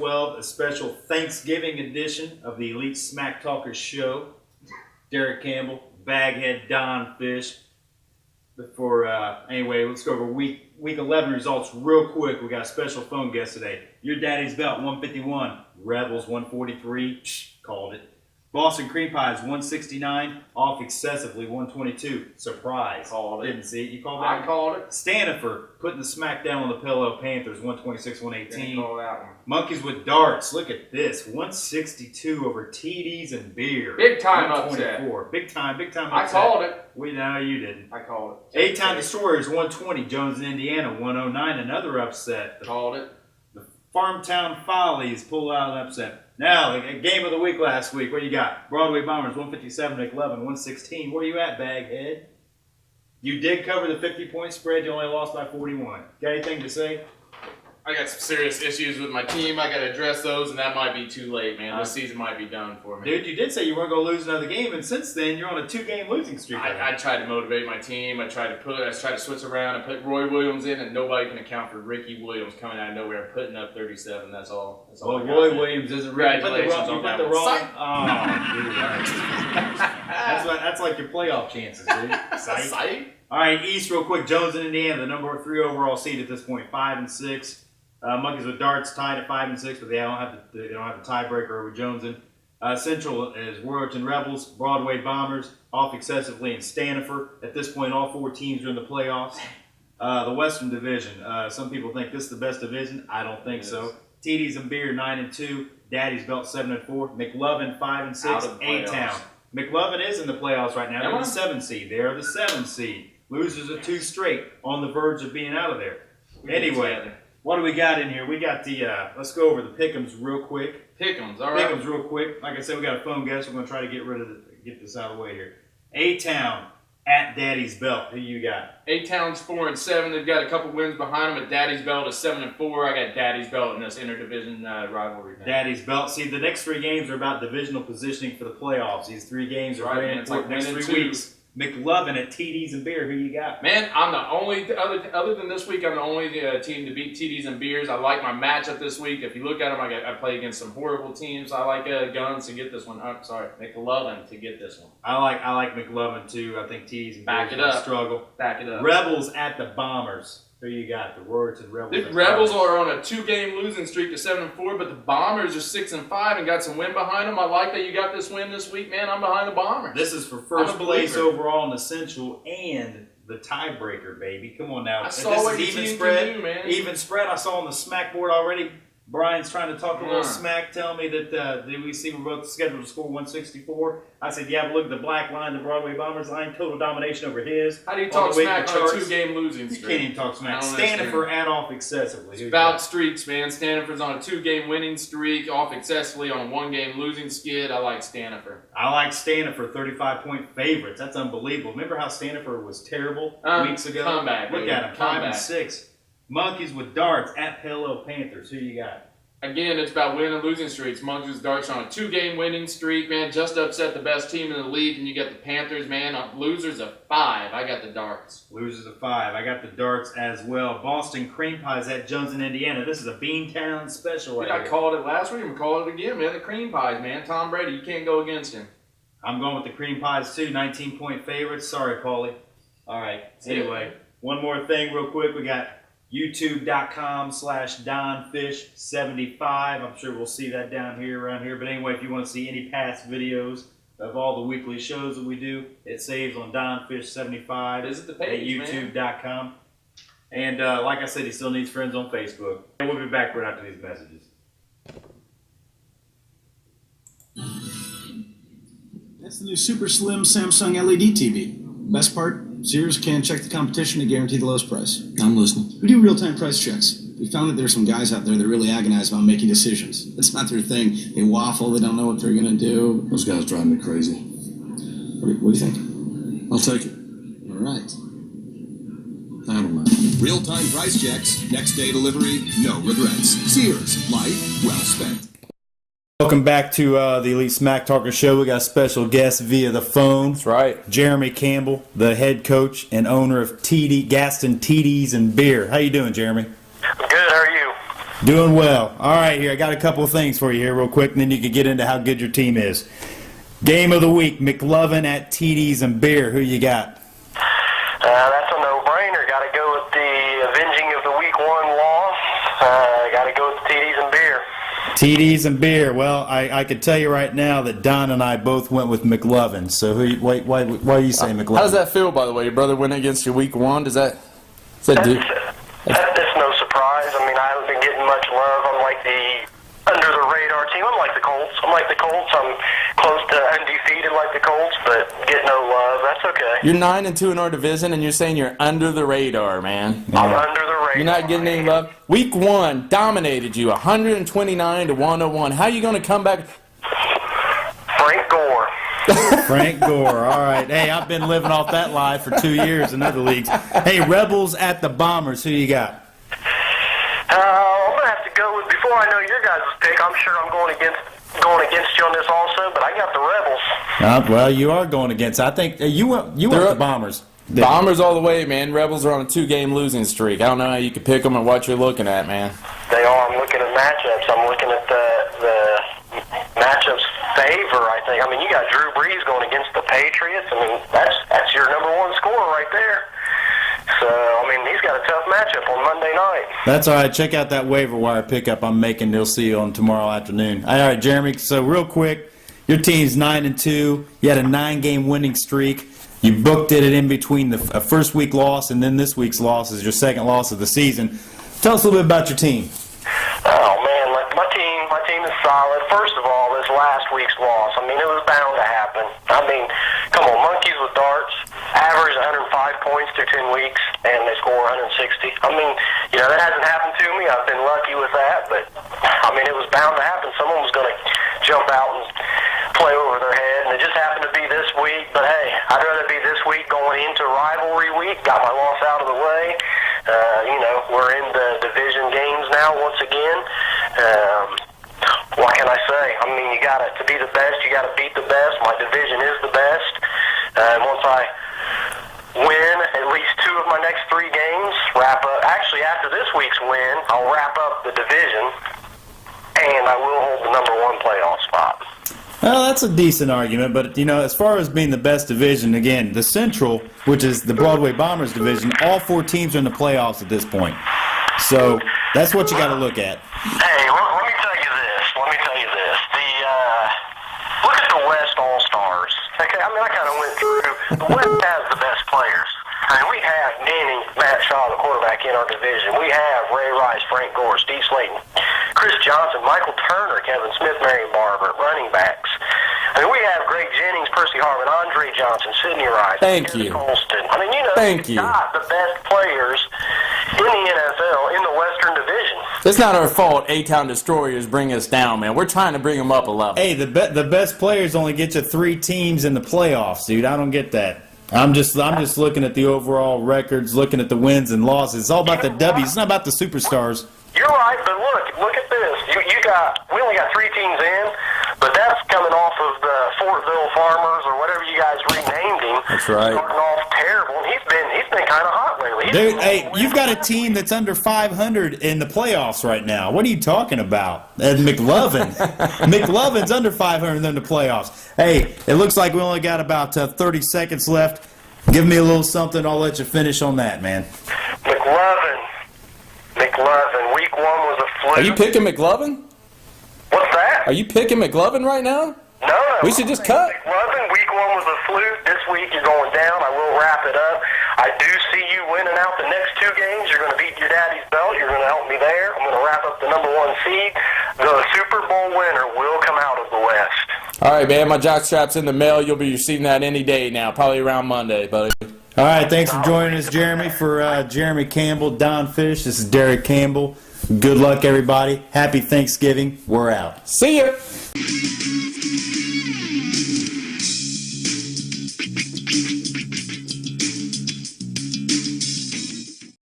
12, a special Thanksgiving edition of the Elite Smack Talkers show. Derek Campbell, Baghead, Don Fish. Anyway, let's go over week 11 results real quick. We got a special phone guest today. Your Daddy's Belt, 151. Rebels, 143. Called it. Boston Cream Pies, 169. Off excessively, 122. Surprise. Called it. Didn't see it. You called that? I called it. Stanifer putting the smack down on the pillow. Panthers, 126, 118. Didn't call that one. Monkeys with darts. Look at this. 162 over TDs and beer. Big time upset. Big time upset. I called it. No, you didn't. I called it. Eight-time Destroyers, 120. Jones in Indiana, 109. Another upset. Called it. The Farmtown Follies pull out an upset. Now, the game of the week last week. What do you got? Broadway Bombers, 157. McLovin, 116. Where you at, Baghead? You did cover the 50-point spread. You only lost by 41. Got anything to say? I got some serious issues with my team. I got to address those, and that might be too late, man. This season might be done for me. Dude, you did say you weren't going to lose another game, and since then, you're on a 2-game losing streak. I tried to motivate my team. I tried to switch around and put Roy Williams in, and nobody can account for Ricky Williams coming out of nowhere putting up 37. That's all. Well, Roy Williams isn't really. Congratulations on that one. Oh, dude. That's like your playoff chances, dude. Sight. All right, East real quick. Jones in Indiana, the number 3 overall seed at this point, 5-6. Monkeys with darts tied at 5-6, but they don't have the tiebreaker over Jones. Central is Warrington Rebels, Broadway Bombers, off excessively, and Stanifer. At this point, all 4 teams are in the playoffs. The Western Division. Some people think this is the best division. I don't think so. TDs and Beer 9-2, Daddy's Belt 7-4, McLovin 5-6, A-Town. McLovin is in the playoffs right now. They're the 7 seed. They are the 7 seed. Losers of 2 straight, on the verge of being out of there. Anyway. What do we got in here? We got the, let's go over the pick'ems real quick. Pick'ems, all right. Pick'ems real quick. Like I said, we got a phone guest. We're going to try to get this out of the way here. A-Town at Daddy's Belt. Who you got? A-Town's 4-7. They've got a couple wins behind them. At Daddy's Belt is 7-4. I got Daddy's Belt in this interdivision rivalry. Daddy's Belt. See, the next 3 games are about divisional positioning for the playoffs. These 3 games are very important. Next 3 weeks. McLovin at TDs and Beer. Who you got? Man, I'm the only, other than this week, I'm the only team to beat TDs and Beers. I like my matchup this week. If you look at them, I play against some horrible teams. I like Guns to get this one. McLovin to get this one. I like McLovin too. I think TDs and Beers will struggle. Back it up. Rebels at the Bombers. Who you got? The Warrington Rebels. The Rebels are on a 2-game losing streak to 7-4, but the Bombers are 6-5 and got some win behind them. I like that you got this win this week, man. I'm behind the Bombers. This is for first place overall in the Central and the tiebreaker, baby. Come on now. I saw what even team spread. can do, man. Even spread. I saw on the smack board already. Brian's trying to talk a little smack, telling me that we see we're both scheduled to score 164. I said, yeah, but look at the black line, the Broadway Bombers line, total domination over his. How do you talk smack on a 2-game losing streak? You can't even talk smack. Stanifer at off excessively. It's about streaks, man. Stanifer's on a 2-game winning streak, off excessively on a 1-game losing skid. I like Stanifer. I like Stanifer, 35-point favorites. That's unbelievable. Remember how Stanifer was terrible weeks ago? Comeback. Look at him, 5-6. Monkeys with darts at Pillow Panthers. Who you got? Again, it's about winning and losing streaks. Monkeys with darts on a 2-game winning streak, man. Just upset the best team in the league, and you got the Panthers, man. Losers of 5. I got the darts. Losers of 5. I got the darts as well. Boston Cream Pies at Jones in Indiana. This is a Beantown special. I called it last week. I'm calling it again, man. The Cream Pies, man. Tom Brady, you can't go against him. I'm going with the Cream Pies too. 19-point favorites. Sorry, Paulie. All right. Anyway, one more thing real quick. We got youtube.com/DonFish75. I'm sure we'll see that down here, around here. But anyway, if you want to see any past videos of all the weekly shows that we do, it saves on DonFish75. Visit the page, at youtube.com. And like I said, he still needs friends on Facebook. And we'll be back right after these messages. That's the new super slim Samsung LED TV. Best part, Sears can't check the competition to guarantee the lowest price. I'm listening. We do real-time price checks. We found that there's some guys out there that really agonize about making decisions. It's not their thing. They waffle, they don't know what they're going to do. Those guys drive me crazy. What do you think? I'll take it. All right. I don't mind. Real-time price checks, next day delivery, no regrets. Sears, life well spent. Welcome back to the Elite Smack Talker Show. We got a special guest via the phone. That's right. Jeremy Campbell, the head coach and owner of Gaston TDs and Beer. How you doing, Jeremy? I'm good. How are you? Doing well. All right, here I got a couple of things for you here, real quick, and then you can get into how good your team is. Game of the week: McLovin at TDs and Beer. Who you got? That's a no-brainer. Got to go with the avenging of the week 1 loss. Got to go with the TDs and Beer. TDs and Beer. Well, I could tell you right now that Don and I both went with McLovin. So why do you say McLovin? How does that feel, by the way? Your brother went against you week 1. Does that do? That's no surprise. I mean, I haven't been getting much love. I'm like the under-the-radar team. I'm like the Colts. I'm close to undefeated like the Colts, but get no love. That's okay. You're 9-2 in our division, and you're saying you're under the radar, man. I'm under the radar. You're not getting any love. Week 1 dominated you, 129-101. How are you going to come back? Frank Gore. Frank Gore. All right. Hey, I've been living off that lie for 2 years in other leagues. Hey, Rebels at the Bombers. Who you got? I'm gonna have to go with. Before I know your guys' pick, I'm sure I'm going against you on this also. But I got the Rebels. Well, you are going against. I think you went the Bombers. Bombers all the way, man. Rebels are on a 2-game losing streak. I don't know how you can pick them and what you're looking at, man. They are. I'm looking at matchups. I'm looking at the matchups favor. I think. I mean, you got Drew Brees going against the Patriots. I mean, that's your number 1 scorer right there. So, I mean, he's got a tough matchup on Monday night. That's all right. Check out that waiver wire pickup I'm making. They'll see you on tomorrow afternoon. All right, Jeremy. So, real quick, your team's 9-2. You had a 9-game winning streak. You booked it in between the first week loss and then this week's loss is your second loss of the season. Tell us a little bit about your team. Oh man, my team is solid. First of all, this last week's loss, I mean, it was bound to happen. I mean, come on, monkeys with darts average 105 points through 10 weeks, and they score 160. I mean, you know, that hasn't happened to me. I've been lucky with that, but I mean, it was bound to happen. Someone was going to jump out and play over their head, and it just happened to be this week. But hey, I'd rather be this week going into rivalry week. Got my loss out of the way. You know, we're in the division games now once again. What can I say? I mean, to be the best, you got to beat the best. My division is the best. And once I win at least 2 of my next 3 games, wrap up. Actually, after this week's win, I'll wrap up the division, and I will hold the number 1 playoff spot. Well, that's a decent argument, but, you know, as far as being the best division, again, the Central, which is the Broadway Bombers division, all 4 teams are in the playoffs at this point. So that's what you got to look at. Hey, let me tell you this. Look at the West All-Stars. Okay, I mean, I kind of went through. The West has the best players. I mean, we have Manning, Matt Shaw, the quarterback in our division. We have Ray Rice, Frank Gore, Steve Slayton, Chris Johnson, Michael Turner, Kevin Smith, Marion Barber, running backs. I mean, we have Greg Jennings, Percy Harvin, Andre Johnson, Sidney Rice, Thank Dennis you. Colston. I mean, you know, Thank you. got the best players in the NFL in the Western Division. It's not our fault A-Town Destroyers bring us down, man. We're trying to bring them up a level. Hey, the best players only get you 3 teams in the playoffs, dude. I don't get that. I'm just looking at the overall records, looking at the wins and losses. It's all about the W's. It's not about the superstars. You're right, but look at this. We only got 3 teams in, but that's coming off of the Fortville Farmers or whatever you guys renamed him. That's right. Starting off terrible, and he's been kind of hot lately. Dude, hey, you've got a team that's under 500 in the playoffs right now. What are you talking about? And McLovin. McLovin's under 500 in the playoffs. Hey, it looks like we only got about 30 seconds left. Give me a little something. I'll let you finish on that, man. McLovin. Week 1 was a fluke. Are you picking McLovin? What's that? Are you picking McLovin right now? No. We should just cut. McLovin, week 1 was a fluke. This week you're going down. I will wrap it up. I do see you winning out the next 2 games. You're going to beat your daddy's belt. You're going to help me there. I'm going to wrap up the number 1 seed. The Super Bowl winner will come out of the West. All right, man. My jockstrap's in the mail. You'll be receiving that any day now, probably around Monday, buddy. All right, thanks for joining us, Jeremy. For Jeremy Campbell, Don Fish, this is Derek Campbell. Good luck, everybody. Happy Thanksgiving. We're out. See ya.